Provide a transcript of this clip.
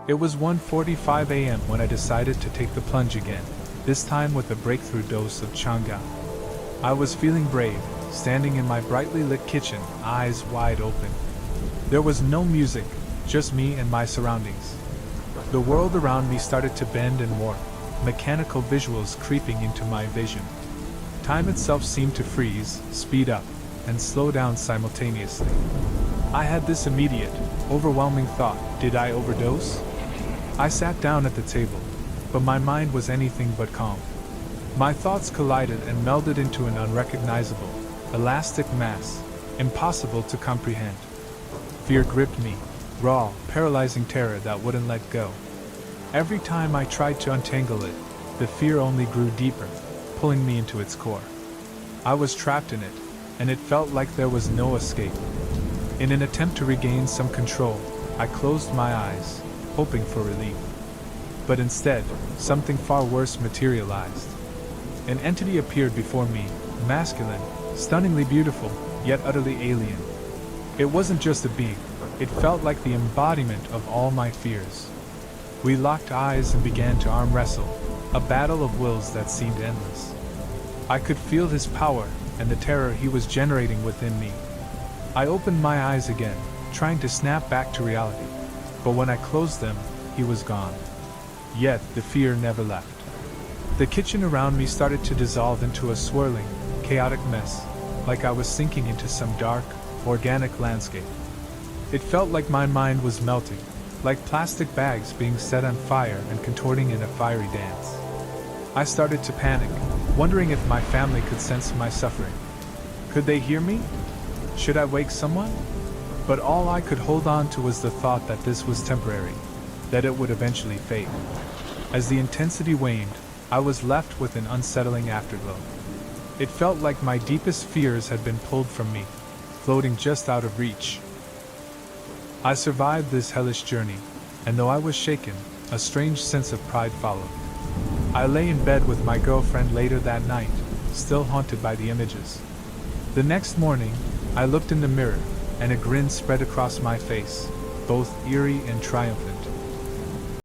It was 1:45 a.m. when I decided to take the plunge again, this time with a breakthrough dose of Changa. I was feeling brave, standing in my brightly lit kitchen, eyes wide open. There was no music, just me and my surroundings. The world around me started to bend and warp, mechanical visuals creeping into my vision. Time itself seemed to freeze, speed up, and slow down simultaneously. I had this immediate, overwhelming thought: did I overdose? I sat down at the table, but my mind was anything but calm. My thoughts collided and melded into an unrecognizable, elastic mass, impossible to comprehend. Fear gripped me, raw, paralyzing terror that wouldn't let go. Every time I tried to untangle it, the fear only grew deeper, pulling me into its core. I was trapped in it, and it felt like there was no escape. In an attempt to regain some control, I closed my eyes, hoping for relief. But instead, something far worse materialized. An entity appeared before me, masculine, stunningly beautiful, yet utterly alien. It wasn't just a being, it felt like the embodiment of all my fears. We locked eyes and began to arm wrestle, a battle of wills that seemed endless. I could feel his power and the terror he was generating within me. I opened my eyes again, trying to snap back to reality, but when I closed them, he was gone. Yet the fear never left. The kitchen around me started to dissolve into a swirling, chaotic mess, like I was sinking into some dark, organic landscape. It felt like my mind was melting, like plastic bags being set on fire and contorting in a fiery dance. I started to panic, wondering if my family could sense my suffering. Could they hear me? Should I wake someone? But all I could hold on to was the thought that this was temporary, that it would eventually fade. As the intensity waned, I was left with an unsettling afterglow. It felt like my deepest fears had been pulled from me, floating just out of reach. I survived this hellish journey, and though I was shaken, a strange sense of pride followed. I lay in bed with my girlfriend later that night, still haunted by the images. The next morning, I looked in the mirror, and a grin spread across my face, both eerie and triumphant.